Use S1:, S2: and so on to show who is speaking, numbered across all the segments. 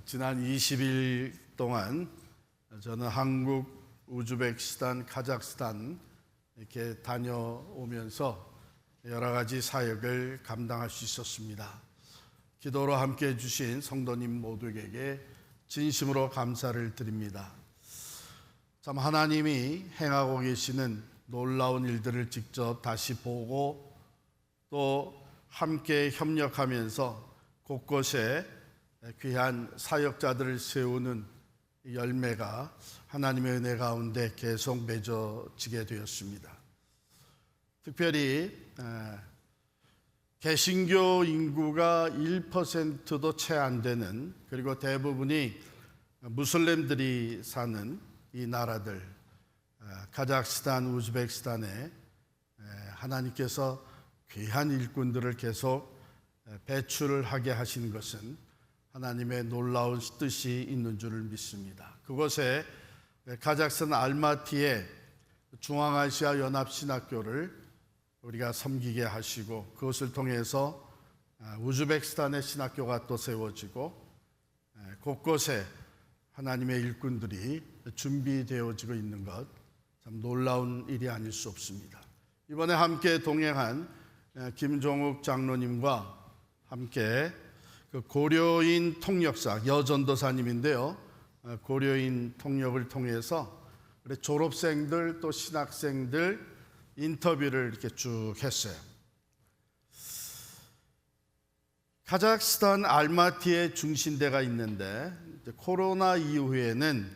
S1: 지난 20일 동안 저는 한국, 우즈베키스탄, 카자흐스탄 이렇게 다녀오면서 여러 가지 사역을 감당할 수 있었습니다. 기도로 함께해 주신 성도님 모두에게 진심으로 감사를 드립니다. 참 하나님이 행하고 계시는 놀라운 일들을 직접 다시 보고 또 함께 협력하면서 곳곳에 귀한 사역자들을 세우는 열매가 하나님의 은혜 가운데 계속 맺어지게 되었습니다. 특별히 개신교 인구가 1%도 채 안 되는, 그리고 대부분이 무슬림들이 사는 이 나라들, 카자흐스탄, 우즈베키스탄에 하나님께서 귀한 일꾼들을 계속 배출을 하게 하시는 것은 하나님의 놀라운 뜻이 있는 줄을 믿습니다. 그곳에 카자흐스탄 알마티에 중앙아시아 연합신학교를 우리가 섬기게 하시고, 그것을 통해서 우즈베키스탄의 신학교가 또 세워지고, 곳곳에 하나님의 일꾼들이 준비되어지고 있는 것, 참 놀라운 일이 아닐 수 없습니다. 이번에 함께 동행한 김종욱 장로님과 함께 그 고려인 통역사 여전도사님인데요, 고려인 통역을 통해서 졸업생들 또 신학생들 인터뷰를 이렇게 쭉 했어요. 카자흐스탄 알마티에 중심대가 있는데 코로나 이후에는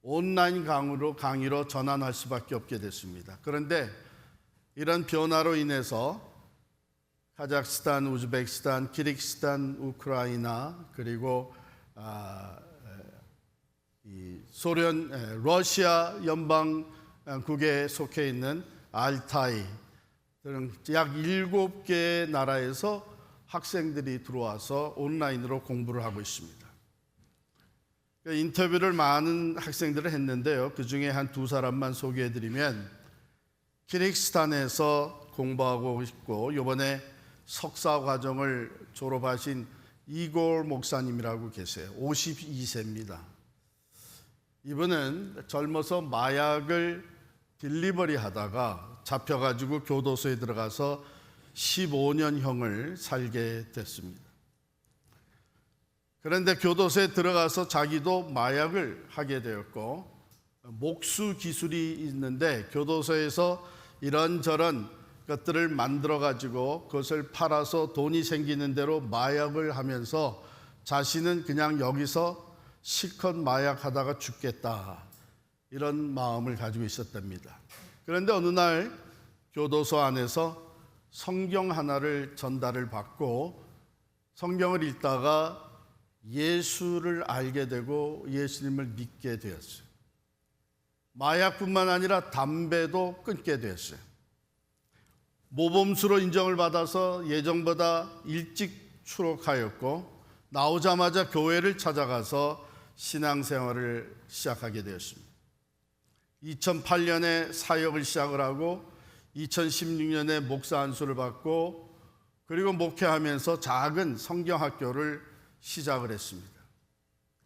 S1: 온라인 강의로 전환할 수밖에 없게 됐습니다. 그런데 이런 변화로 인해서 카자흐스탄, 우즈베키스탄, 키르기스탄, 우크라이나, 그리고 소련, 러시아 연방국에 속해 있는 알타이 등 약 7개 나라에서 학생들이 들어와서 온라인으로 공부를 하고 있습니다. 인터뷰를 많은 학생들을 했는데요, 그 중에 한 두 사람만 소개해드리면, 키르기스탄에서 공부하고 있고 이번에 석사 과정을 졸업하신 이골 목사님이라고 계세요. 52세입니다. 이분은 젊어서 마약을 딜리버리 하다가 잡혀가지고 교도소에 들어가서 15년형을 살게 됐습니다. 그런데 교도소에 들어가서 자기도 마약을 하게 되었고, 목수 기술이 있는데 교도소에서 이런저런 것들을 만들어 가지고 그것을 팔아서 돈이 생기는 대로 마약을 하면서 자신은 그냥 여기서 실컷 마약하다가 죽겠다, 이런 마음을 가지고 있었답니다. 그런데 어느 날 교도소 안에서 성경 하나를 전달을 받고 성경을 읽다가 예수를 알게 되고 예수님을 믿게 되었어요. 마약뿐만 아니라 담배도 끊게 되었어요. 모범수로 인정을 받아서 예정보다 일찍 출옥하였고, 나오자마자 교회를 찾아가서 신앙생활을 시작하게 되었습니다. 2008년에 사역을 시작을 하고 2016년에 목사 안수를 받고, 그리고 목회하면서 작은 성경학교를 시작을 했습니다.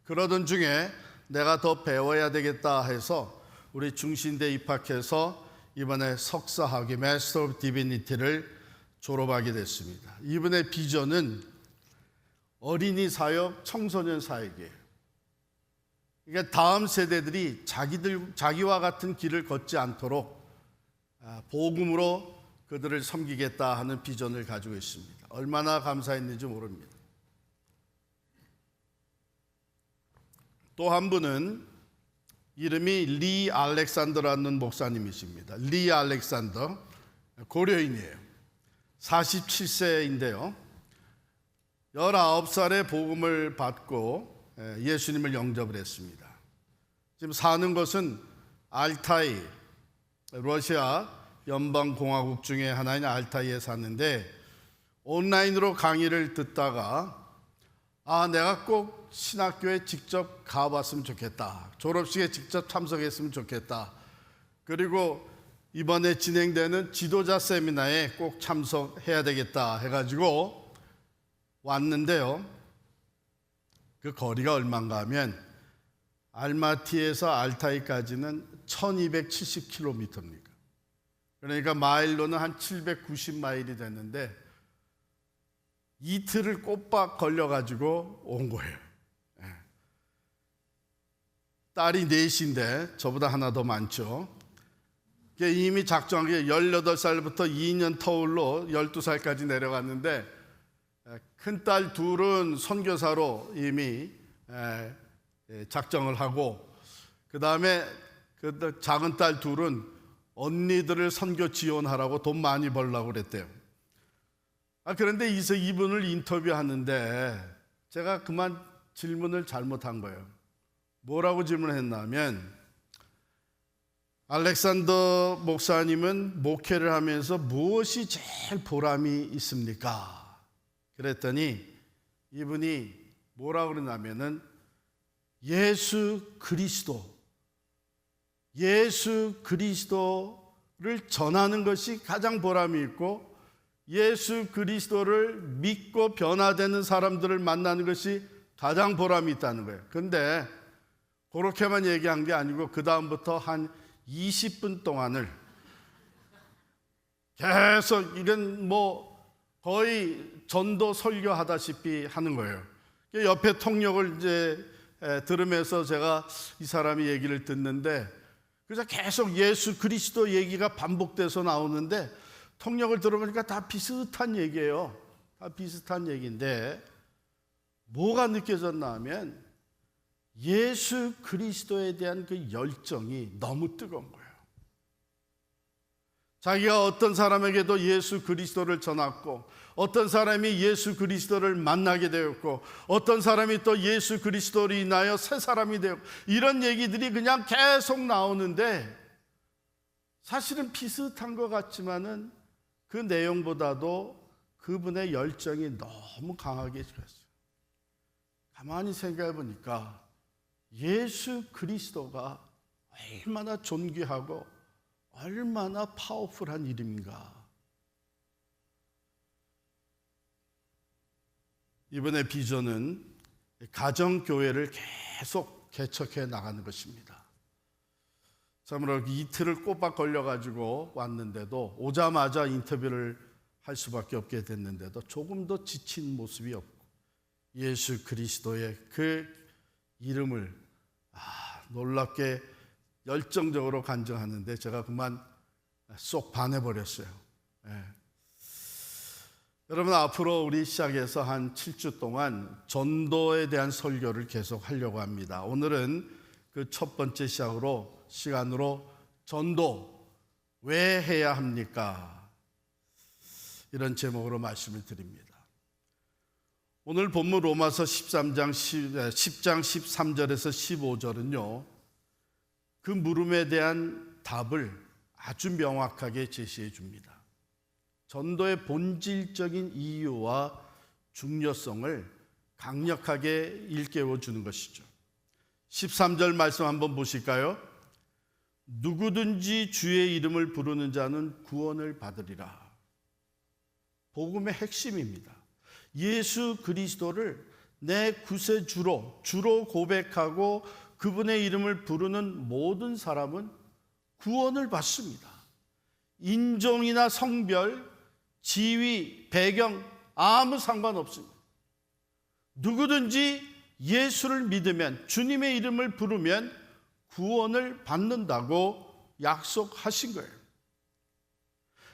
S1: 그러던 중에 내가 더 배워야 되겠다 해서 우리 중신대 입학해서 이번에 석사학위 마스터 오브 디비니티를 졸업하게 됐습니다. 이분의 비전은 어린이 사역, 청소년 사역이에요. 그러니까 다음 세대들이 자기와 같은 길을 걷지 않도록 복음으로 그들을 섬기겠다 하는 비전을 가지고 있습니다. 얼마나 감사했는지 모릅니다. 또 한 분은 이름이 리 알렉산더라는 목사님이십니다. 리 알렉산더, 고려인이에요. 47세인데요 19살에 복음을 받고 예수님을 영접을 했습니다. 지금 사는 곳은 알타이, 러시아 연방공화국 중에 하나인 알타이에 사는데, 온라인으로 강의를 듣다가 내가 꼭 신학교에 직접 가봤으면 좋겠다, 졸업식에 직접 참석했으면 좋겠다, 그리고 이번에 진행되는 지도자 세미나에 꼭 참석해야 되겠다 해가지고 왔는데요, 그 거리가 얼마인가 하면 알마티에서 알타이까지는 1270km입니다. 그러니까 마일로는 한 790마일이 됐는데 이틀을 꼬박 걸려가지고 온 거예요. 딸이 넷인데 저보다 하나 더 많죠. 이미 작정한 게 18살부터 2년 터울로 12살까지 내려갔는데 큰딸 둘은 선교사로 이미 작정을 하고, 그 다음에 그 작은 딸 둘은 언니들을 선교 지원하라고 돈 많이 벌려고 그랬대요. 그런데 이분을 인터뷰하는데 제가 그만 질문을 잘못한 거예요. 뭐라고 질문했냐면, 알렉산더 목사님은 목회를 하면서 무엇이 제일 보람이 있습니까? 그랬더니 이분이 뭐라고 그러냐면은 예수 그리스도를 전하는 것이 가장 보람이 있고, 예수 그리스도를 믿고 변화되는 사람들을 만나는 것이 가장 보람이 있다는 거예요. 그런데 그렇게만 얘기한 게 아니고 그 다음부터 한 20분 동안을 계속 이건 거의 전도 설교하다시피 하는 거예요. 옆에 통역을 이제 들으면서 제가 이 사람이 얘기를 듣는데, 그래서 계속 예수 그리스도 얘기가 반복돼서 나오는데 통역을 들어보니까 다 비슷한 얘기예요. 다 비슷한 얘기인데 뭐가 느껴졌나 하면 예수 그리스도에 대한 그 열정이 너무 뜨거운 거예요. 자기가 어떤 사람에게도 예수 그리스도를 전했고, 어떤 사람이 예수 그리스도를 만나게 되었고, 어떤 사람이 또 예수 그리스도로 인하여 새 사람이 되었고, 이런 얘기들이 그냥 계속 나오는데 사실은 비슷한 것 같지만은 그 내용보다도 그분의 열정이 너무 강하게 들었어요. 가만히 생각해 보니까 예수 그리스도가 얼마나 존귀하고 얼마나 파워풀한 이름인가. 이번에 비전은 가정교회를 계속 개척해 나가는 것입니다. 참으로 이틀을 꼬박 걸려가지고 왔는데도, 오자마자 인터뷰를 할 수밖에 없게 됐는데도 조금도 지친 모습이 없고, 예수 그리스도의 그 이름을 놀랍게 열정적으로 간증하는데 제가 그만 쏙 반해버렸어요. 여러분, 앞으로 우리 시작해서 한 7주 동안 전도에 대한 설교를 계속 하려고 합니다. 오늘은 그 첫 번째 시간으로 전도 왜 해야 합니까? 이런 제목으로 말씀을 드립니다. 오늘 본문 로마서 10장 13절에서 15절은요, 그 물음에 대한 답을 아주 명확하게 제시해 줍니다. 전도의 본질적인 이유와 중요성을 강력하게 일깨워 주는 것이죠. 13절 말씀 한번 보실까요? 누구든지 주의 이름을 부르는 자는 구원을 받으리라. 복음의 핵심입니다. 예수 그리스도를 내 구세주로 고백하고 그분의 이름을 부르는 모든 사람은 구원을 받습니다. 인종이나 성별, 지위, 배경 아무 상관없습니다. 누구든지 예수를 믿으면, 주님의 이름을 부르면 구원을 받는다고 약속하신 거예요.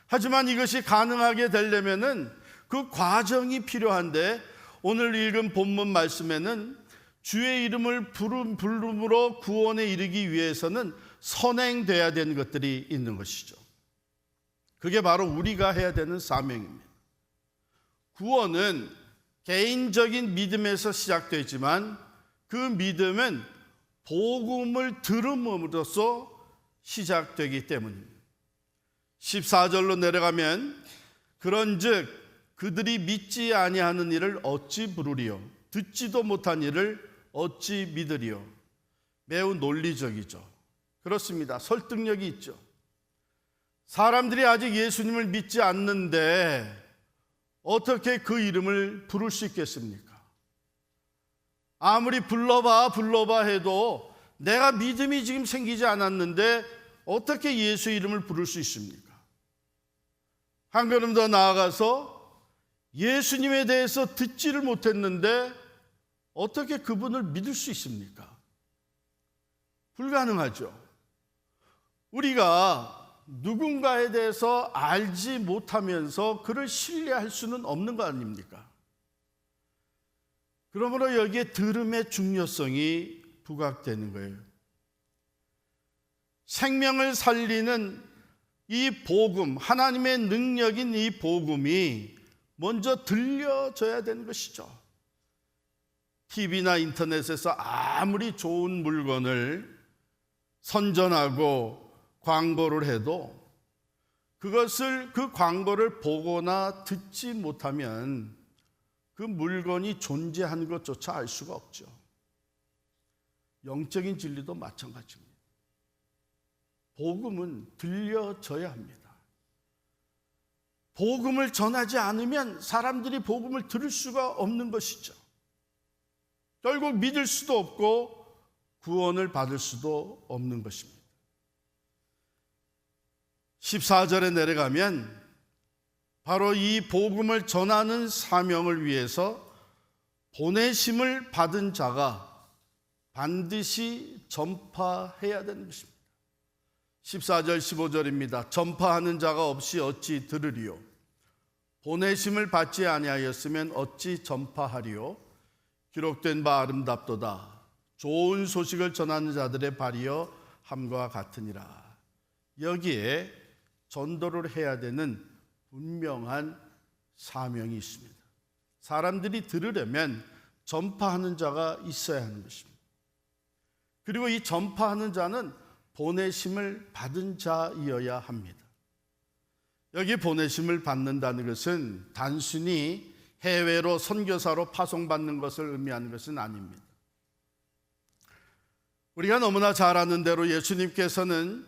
S1: 하지만 이것이 가능하게 되려면은 그 과정이 필요한데, 오늘 읽은 본문 말씀에는 주의 이름을 부름으로 구원에 이르기 위해서는 선행돼야 되는 것들이 있는 것이죠. 그게 바로 우리가 해야 되는 사명입니다. 구원은 개인적인 믿음에서 시작되지만 그 믿음은 복음을 들음으로써 시작되기 때문입니다. 14절로 내려가면 그런즉 그들이 믿지 아니하는 일을 어찌 부르리요? 듣지도 못한 일을 어찌 믿으리요? 매우 논리적이죠. 그렇습니다. 설득력이 있죠. 사람들이 아직 예수님을 믿지 않는데 어떻게 그 이름을 부를 수 있겠습니까? 아무리 불러봐 해도 내가 믿음이 지금 생기지 않았는데 어떻게 예수 이름을 부를 수 있습니까? 한 걸음 더 나아가서 예수님에 대해서 듣지를 못했는데 어떻게 그분을 믿을 수 있습니까? 불가능하죠. 우리가 누군가에 대해서 알지 못하면서 그를 신뢰할 수는 없는 거 아닙니까? 그러므로 여기에 들음의 중요성이 부각되는 거예요. 생명을 살리는 이 복음, 하나님의 능력인 이 복음이 먼저 들려져야 되는 것이죠. TV나 인터넷에서 아무리 좋은 물건을 선전하고 광고를 해도 그 광고를 보거나 듣지 못하면 그 물건이 존재하는 것조차 알 수가 없죠. 영적인 진리도 마찬가지입니다. 복음은 들려져야 합니다. 복음을 전하지 않으면 사람들이 복음을 들을 수가 없는 것이죠. 결국 믿을 수도 없고 구원을 받을 수도 없는 것입니다. 14절에 내려가면 바로 이 복음을 전하는 사명을 위해서 보내심을 받은 자가 반드시 전파해야 되는 것입니다. 14절 15절입니다. 전파하는 자가 없이 어찌 들으리요? 보내심을 받지 아니하였으면 어찌 전파하리요? 기록된 바 아름답도다. 좋은 소식을 전하는 자들의 발이여 함과 같으니라. 여기에 전도를 해야 되는 분명한 사명이 있습니다. 사람들이 들으려면 전파하는 자가 있어야 하는 것입니다. 그리고 이 전파하는 자는 보내심을 받은 자이어야 합니다. 여기 보내심을 받는다는 것은 단순히 해외로 선교사로 파송받는 것을 의미하는 것은 아닙니다. 우리가 너무나 잘 아는 대로 예수님께서는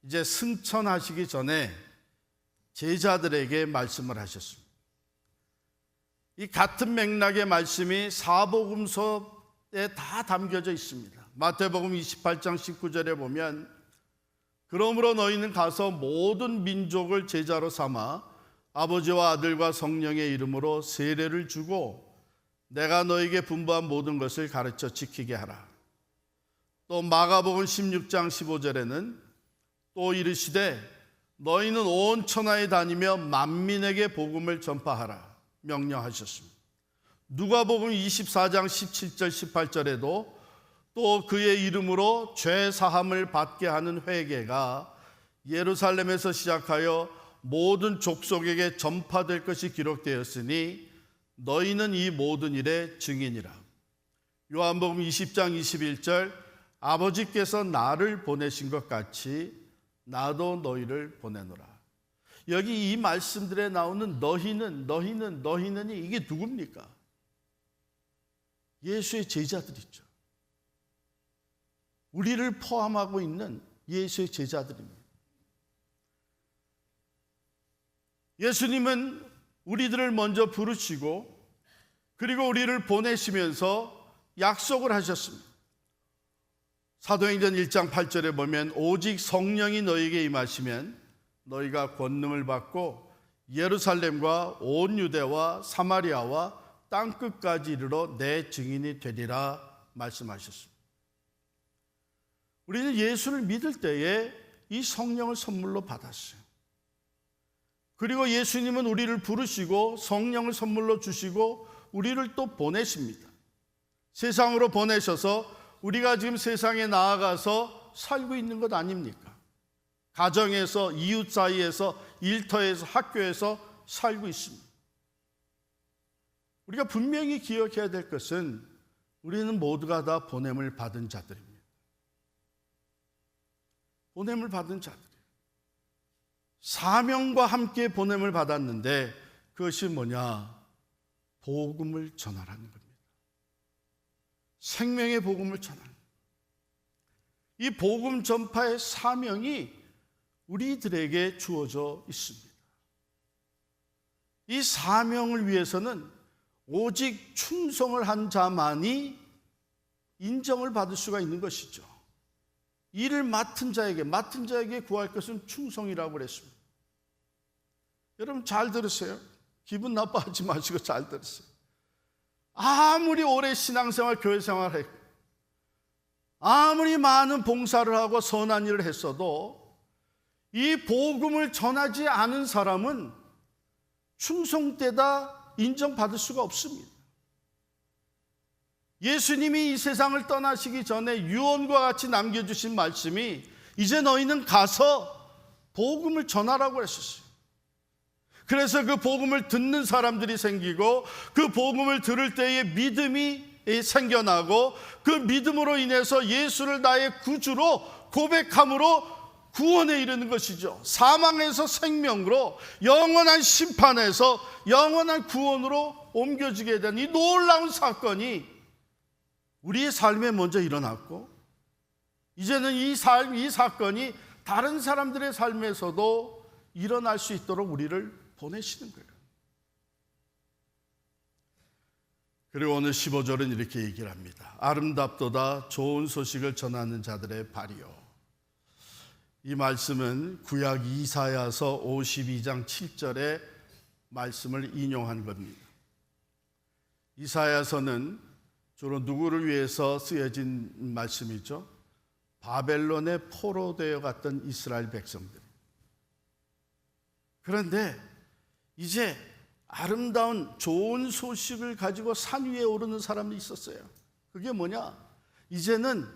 S1: 이제 승천하시기 전에 제자들에게 말씀을 하셨습니다. 이 같은 맥락의 말씀이 사복음서에 다 담겨져 있습니다. 마태복음 28장 19절에 보면 그러므로 너희는 가서 모든 민족을 제자로 삼아 아버지와 아들과 성령의 이름으로 세례를 주고 내가 너에게 분부한 모든 것을 가르쳐 지키게 하라. 또 마가복음 16장 15절에는 또 이르시되 너희는 온 천하에 다니며 만민에게 복음을 전파하라 명령하셨습니다. 누가복음 24장 17절 18절에도 또 그의 이름으로 죄 사함을 받게 하는 회개가 예루살렘에서 시작하여 모든 족속에게 전파될 것이 기록되었으니 너희는 이 모든 일의 증인이라. 요한복음 20장 21절 아버지께서 나를 보내신 것 같이 나도 너희를 보내노라. 여기 이 말씀들에 나오는 너희는이 이게 누굽니까? 예수의 제자들이죠. 우리를 포함하고 있는 예수의 제자들입니다. 예수님은 우리들을 먼저 부르시고 그리고 우리를 보내시면서 약속을 하셨습니다. 사도행전 1장 8절에 보면 오직 성령이 너희에게 임하시면 너희가 권능을 받고 예루살렘과 온 유대와 사마리아와 땅끝까지 이르러 내 증인이 되리라 말씀하셨습니다. 우리는 예수를 믿을 때에 이 성령을 선물로 받았어요. 그리고 예수님은 우리를 부르시고 성령을 선물로 주시고 우리를 또 보내십니다. 세상으로 보내셔서 우리가 지금 세상에 나아가서 살고 있는 것 아닙니까? 가정에서, 이웃 사이에서, 일터에서, 학교에서 살고 있습니다. 우리가 분명히 기억해야 될 것은 우리는 모두가 다 보냄을 받은 자들입니다. 보냄을 받은 자들이에요. 사명과 함께 보냄을 받았는데 그것이 뭐냐? 복음을 전하라는 겁니다. 생명의 복음을 전하는 겁니다. 이 복음 전파의 사명이 우리들에게 주어져 있습니다. 이 사명을 위해서는 오직 충성을 한 자만이 인정을 받을 수가 있는 것이죠. 일을 맡은 자에게 구할 것은 충성이라고 그랬습니다. 여러분 잘 들으세요. 기분 나빠하지 마시고 잘 들으세요. 아무리 오래 신앙생활, 교회생활을 했고 아무리 많은 봉사를 하고 선한 일을 했어도 이 복음을 전하지 않은 사람은 충성되다 인정받을 수가 없습니다. 예수님이 이 세상을 떠나시기 전에 유언과 같이 남겨주신 말씀이 이제 너희는 가서 복음을 전하라고 했었어요. 그래서 그 복음을 듣는 사람들이 생기고 그 복음을 들을 때에 믿음이 생겨나고 그 믿음으로 인해서 예수를 나의 구주로 고백함으로 구원에 이르는 것이죠. 사망에서 생명으로, 영원한 심판에서 영원한 구원으로 옮겨지게 된 이 놀라운 사건이 우리의 삶에 먼저 일어났고 이제는 이 사건이 다른 사람들의 삶에서도 일어날 수 있도록 우리를 보내시는 거예요. 그리고 오늘 15절은 이렇게 얘기를 합니다. 아름답도다 좋은 소식을 전하는 자들의 발이요. 이 말씀은 구약 이사야서 52장 7절의 말씀을 인용한 겁니다. 이사야서는 주로 누구를 위해서 쓰여진 말씀이죠? 바벨론에 포로되어 갔던 이스라엘 백성들. 그런데 이제 아름다운 좋은 소식을 가지고 산 위에 오르는 사람이 있었어요. 그게 뭐냐? 이제는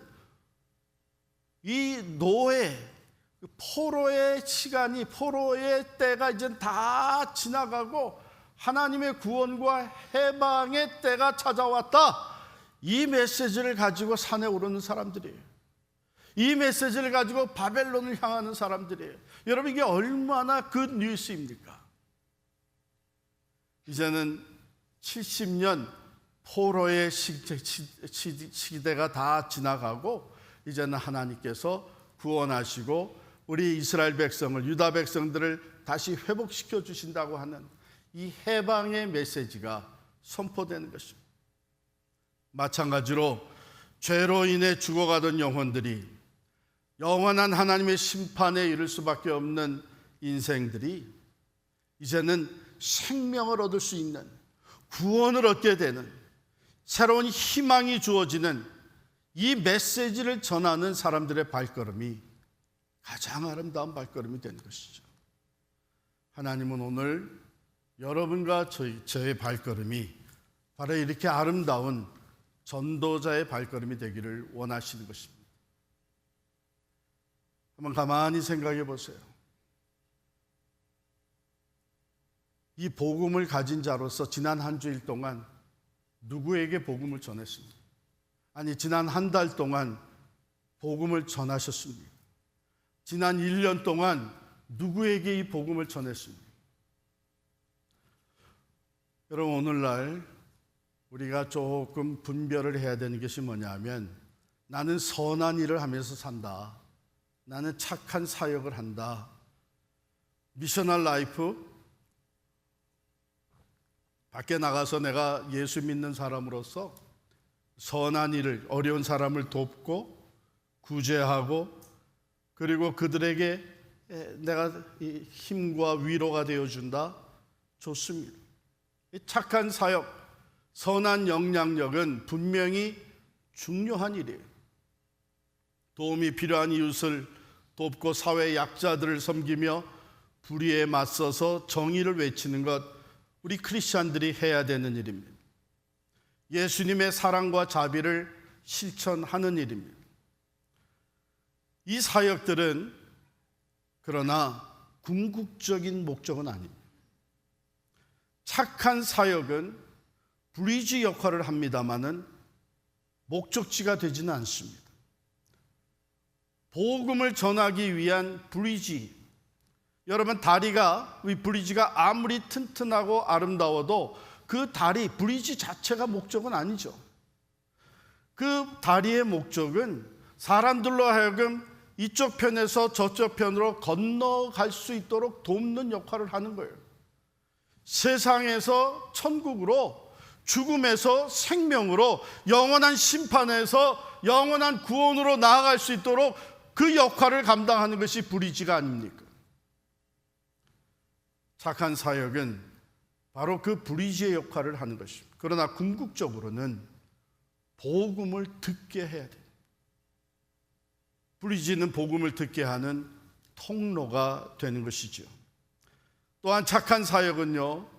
S1: 이 노예, 포로의 시간이, 포로의 때가 이제 다 지나가고 하나님의 구원과 해방의 때가 찾아왔다. 이 메시지를 가지고 산에 오르는 사람들이에요. 이 메시지를 가지고 바벨론을 향하는 사람들이에요. 여러분 이게 얼마나 굿 뉴스입니까? 이제는 70년 포로의 시대가 다 지나가고 이제는 하나님께서 구원하시고 우리 이스라엘 백성을, 유다 백성들을 다시 회복시켜 주신다고 하는 이 해방의 메시지가 선포되는 것입니다. 마찬가지로 죄로 인해 죽어가던 영혼들이 영원한 하나님의 심판에 이를 수밖에 없는 인생들이 이제는 생명을 얻을 수 있는, 구원을 얻게 되는, 새로운 희망이 주어지는 이 메시지를 전하는 사람들의 발걸음이 가장 아름다운 발걸음이 된 것이죠. 하나님은 오늘 여러분과 저의 발걸음이 바로 이렇게 아름다운 전도자의 발걸음이 되기를 원하시는 것입니다. 한번 가만히 생각해 보세요. 이 복음을 가진 자로서 지난 한 주일 동안 누구에게 복음을 전했습니까? 아니, 지난 한 달 동안 복음을 전하셨습니까? 지난 1년 동안 누구에게 이 복음을 전했습니까? 여러분, 오늘날 우리가 조금 분별을 해야 되는 것이 뭐냐면, 나는 선한 일을 하면서 산다, 나는 착한 사역을 한다, 미셔널 라이프, 밖에 나가서 내가 예수 믿는 사람으로서 선한 일을, 어려운 사람을 돕고 구제하고 그리고 그들에게 내가 힘과 위로가 되어준다, 좋습니다. 착한 사역, 선한 영향력은 분명히 중요한 일이에요. 도움이 필요한 이웃을 돕고 사회 약자들을 섬기며 불의에 맞서서 정의를 외치는 것, 우리 크리스찬들이 해야 되는 일입니다. 예수님의 사랑과 자비를 실천하는 일입니다. 이 사역들은 그러나 궁극적인 목적은 아닙니다. 착한 사역은 브리지 역할을 합니다마는 목적지가 되지는 않습니다. 복음을 전하기 위한 브리지, 여러분 다리가, 이 브리지가 아무리 튼튼하고 아름다워도 그 다리, 브리지 자체가 목적은 아니죠. 그 다리의 목적은 사람들로 하여금 이쪽 편에서 저쪽 편으로 건너갈 수 있도록 돕는 역할을 하는 거예요. 세상에서 천국으로 죽음에서 생명으로, 영원한 심판에서 영원한 구원으로 나아갈 수 있도록 그 역할을 감당하는 것이 불의지가 아닙니까? 착한 사역은 바로 그 불의지의 역할을 하는 것입니다. 그러나 궁극적으로는 복음을 듣게 해야 돼요. 불의지는 복음을 듣게 하는 통로가 되는 것이죠. 또한 착한 사역은요,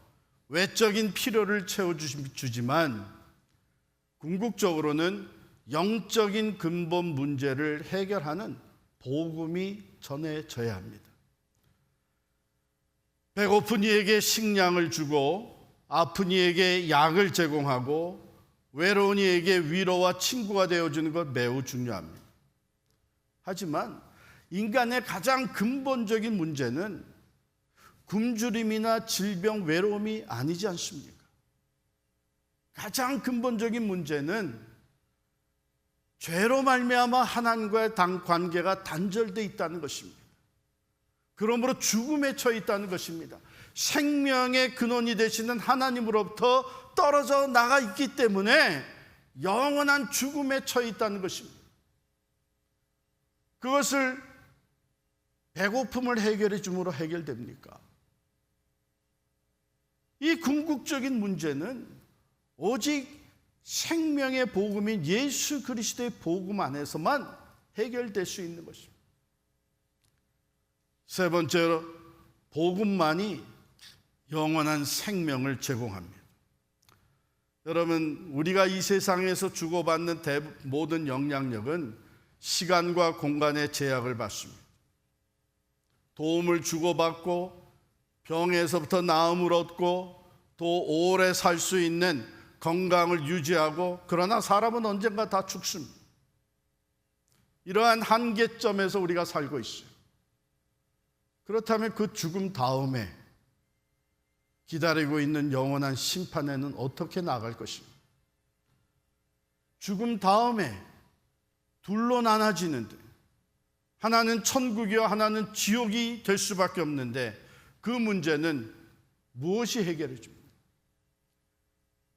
S1: 외적인 필요를 채워주지만 궁극적으로는 영적인 근본 문제를 해결하는 복음이 전해져야 합니다. 배고픈 이에게 식량을 주고 아픈 이에게 약을 제공하고 외로운 이에게 위로와 친구가 되어주는 것 매우 중요합니다. 하지만 인간의 가장 근본적인 문제는 굶주림이나 질병, 외로움이 아니지 않습니까? 가장 근본적인 문제는 죄로 말미암아 하나님과의 관계가 단절되어 있다는 것입니다. 그러므로 죽음에 처해 있다는 것입니다. 생명의 근원이 되시는 하나님으로부터 떨어져 나가 있기 때문에 영원한 죽음에 처해 있다는 것입니다. 그것을 배고픔을 해결해 줌으로 해결됩니까? 이 궁극적인 문제는 오직 생명의 복음인 예수 그리스도의 복음 안에서만 해결될 수 있는 것입니다. 세 번째로, 복음만이 영원한 생명을 제공합니다. 여러분, 우리가 이 세상에서 주고받는 모든 영향력은 시간과 공간의 제약을 받습니다. 도움을 주고받고 병에서부터 나음을 얻고 또 오래 살 수 있는 건강을 유지하고, 그러나 사람은 언젠가 다 죽습니다. 이러한 한계점에서 우리가 살고 있어요. 그렇다면 그 죽음 다음에 기다리고 있는 영원한 심판에는 어떻게 나아갈 것입니까? 죽음 다음에 둘로 나눠지는데, 하나는 천국이요 하나는 지옥이 될 수밖에 없는데, 그 문제는 무엇이 해결해 줍니까?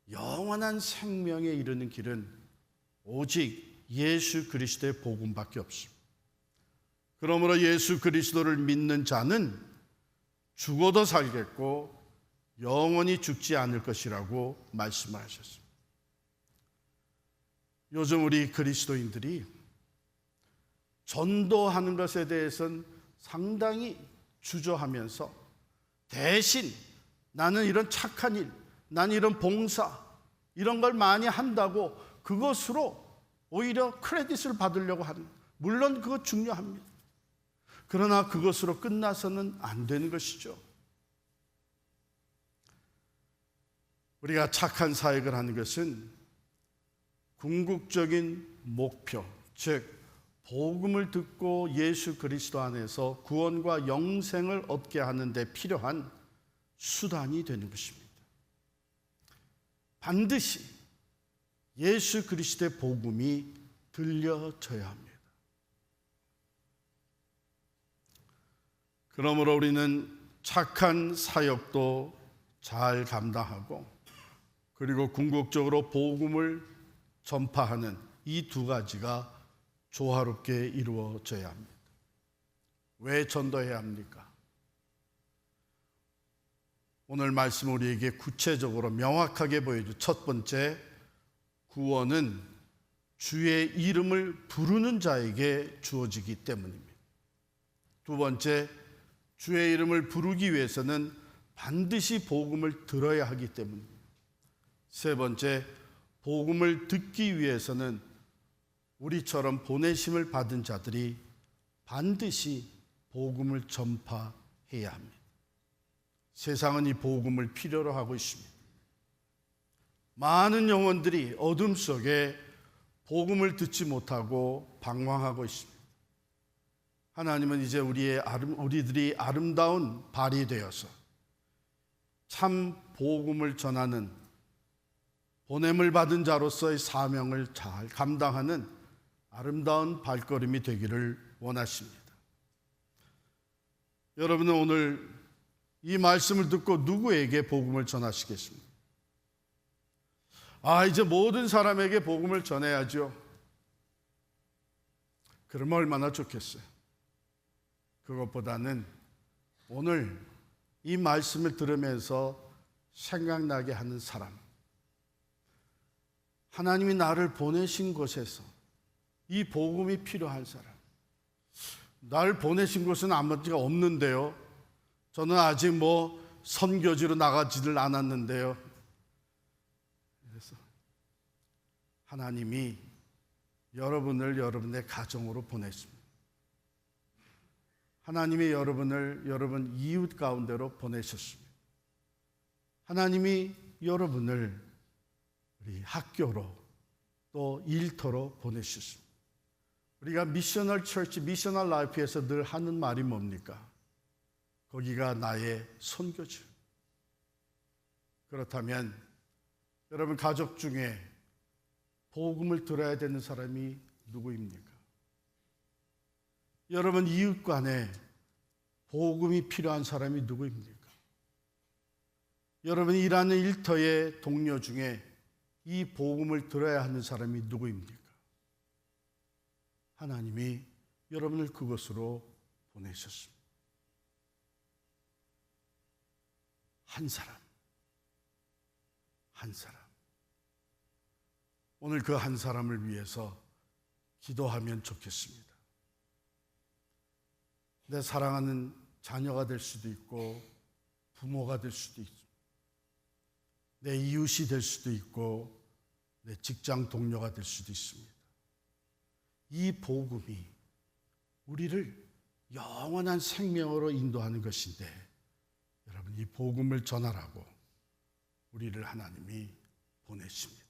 S1: 영원한 생명에 이르는 길은 오직 예수 그리스도의 복음밖에 없습니다. 그러므로 예수 그리스도를 믿는 자는 죽어도 살겠고 영원히 죽지 않을 것이라고 말씀을 하셨습니다. 요즘 우리 그리스도인들이 전도하는 것에 대해서는 상당히 주저하면서 대신 나는 이런 착한 일, 나는 이런 봉사, 이런 걸 많이 한다고 그것으로 오히려 크레딧을 받으려고 하는, 물론 그거 중요합니다. 그러나 그것으로 끝나서는 안 되는 것이죠. 우리가 착한 사역을 하는 것은 궁극적인 목표, 즉 복음을 듣고 예수 그리스도 안에서 구원과 영생을 얻게 하는 데 필요한 수단이 되는 것입니다. 반드시 예수 그리스도의 복음이 들려져야 합니다. 그러므로 우리는 착한 사역도 잘 감당하고, 그리고 궁극적으로 복음을 전파하는 이 두 가지가 조화롭게 이루어져야 합니다. 왜 전도해야 합니까? 오늘 말씀 우리에게 구체적으로 명확하게 보여줘. 첫 번째, 구원은 주의 이름을 부르는 자에게 주어지기 때문입니다. 두 번째, 주의 이름을 부르기 위해서는 반드시 복음을 들어야 하기 때문입니다. 세 번째, 복음을 듣기 위해서는 우리처럼 보내심을 받은 자들이 반드시 복음을 전파해야 합니다. 세상은 이 복음을 필요로 하고 있습니다. 많은 영혼들이 어둠 속에 복음을 듣지 못하고 방황하고 있습니다. 하나님은 이제 우리들이 아름다운 발이 되어서 참 복음을 전하는 보냄을 받은 자로서의 사명을 잘 감당하는 아름다운 발걸음이 되기를 원하십니다. 여러분은 오늘 이 말씀을 듣고 누구에게 복음을 전하시겠습니까? 이제 모든 사람에게 복음을 전해야죠. 그러면 얼마나 좋겠어요. 그것보다는 오늘 이 말씀을 들으면서 생각나게 하는 사람, 하나님이 나를 보내신 곳에서 이 복음이 필요한 사람, 나를 보내신 곳은 아무데가 없는데요. 저는 아직 선교지로 나가지를 않았는데요. 그래서 하나님이 여러분을 여러분의 가정으로 보내십니다. 하나님이 여러분을 여러분 이웃 가운데로 보내셨습니다. 하나님이 여러분을 우리 학교로 또 일터로 보내셨습니다. 우리가 미셔널 처치, 미셔널 라이프에서 늘 하는 말이 뭡니까? 거기가 나의 선교지. 그렇다면 여러분 가족 중에 복음을 들어야 되는 사람이 누구입니까? 여러분 이웃 간에 복음이 필요한 사람이 누구입니까? 여러분이 일하는 일터의 동료 중에 이 복음을 들어야 하는 사람이 누구입니까? 하나님이 여러분을 그곳으로 보내셨습니다. 한 사람. 오늘 그 한 사람을 위해서 기도하면 좋겠습니다. 내 사랑하는 자녀가 될 수도 있고 부모가 될 수도 있고 내 이웃이 될 수도 있고 내 직장 동료가 될 수도 있습니다. 이 복음이 우리를 영원한 생명으로 인도하는 것인데 여러분 이 복음을 전하라고 우리를 하나님이 보내십니다.